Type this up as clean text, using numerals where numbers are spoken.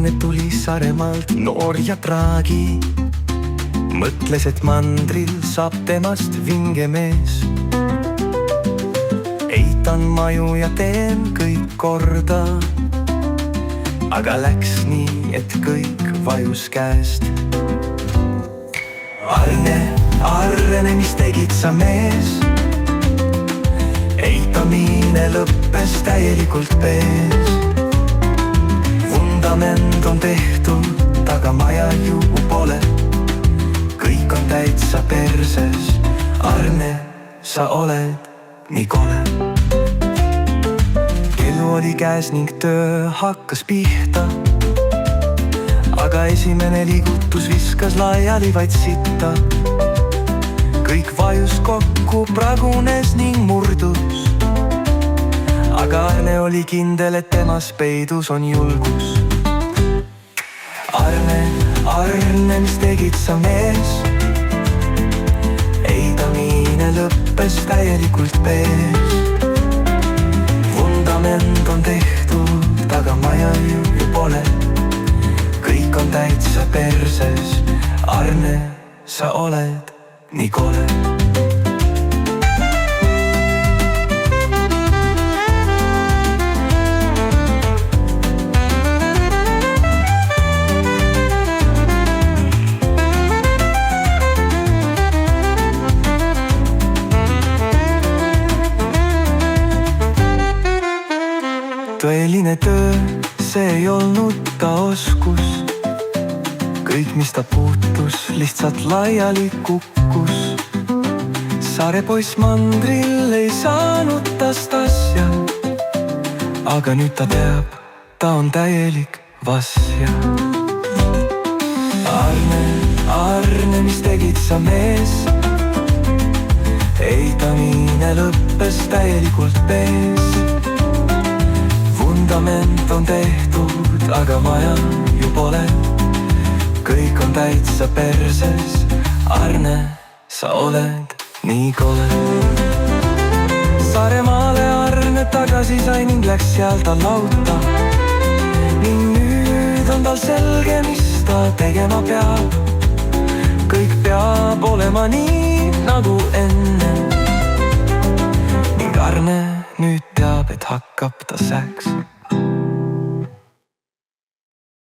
Arne tuli Saaremaalt, noor ja praagi. Mõtles, et mandril saab temast vinge mees. Eitan maju ja teen kõik korda, aga läks nii, et kõik vajus käest. Arne, mis tegid sa, mees? Eitamine lõppes täielikult pees. Vundament on tehtud, aga maja ju pole. Kõik on täitsa perses. Arne, sa oled nii kole. Kellu oli käes ning töö hakkas pihta, aga esimene liigutus viskas laiali vaid sitta. Kõik vajus kokku, pragunes ning murdus, aga Arne oli kindel, et temas peidus on julgus. Arne, mis tegid sa, mees? Eitamine lõppes täielikult pees. Vundament on tehtud, aga maja ju pole. Kõik on täitsa perses. Arne, sa oled nii kole. Tõeline töö, see ei olnud ta oskus. Kõik, mis ta puutus, lihtsalt laiali kukkus. Saarepoiss mandril ei saanud tast asja, aga nüüd ta teab, ta on täielik vassja. Arne, mis tegid sa, mees? Eitamine lõppes täielikult pees. Vundament on tehtud, aga maja ju pole. Kõik on täitsa perses. Arne, sa oled nii kole. Saaremaale Arne tagasi sai ning läks seal ta lauta. Ning nüüd on tal selge, mis ta tegema peab. Kõik peab olema nii nagu enne. Ning Arne nüüd teab, et hakkab ta säks.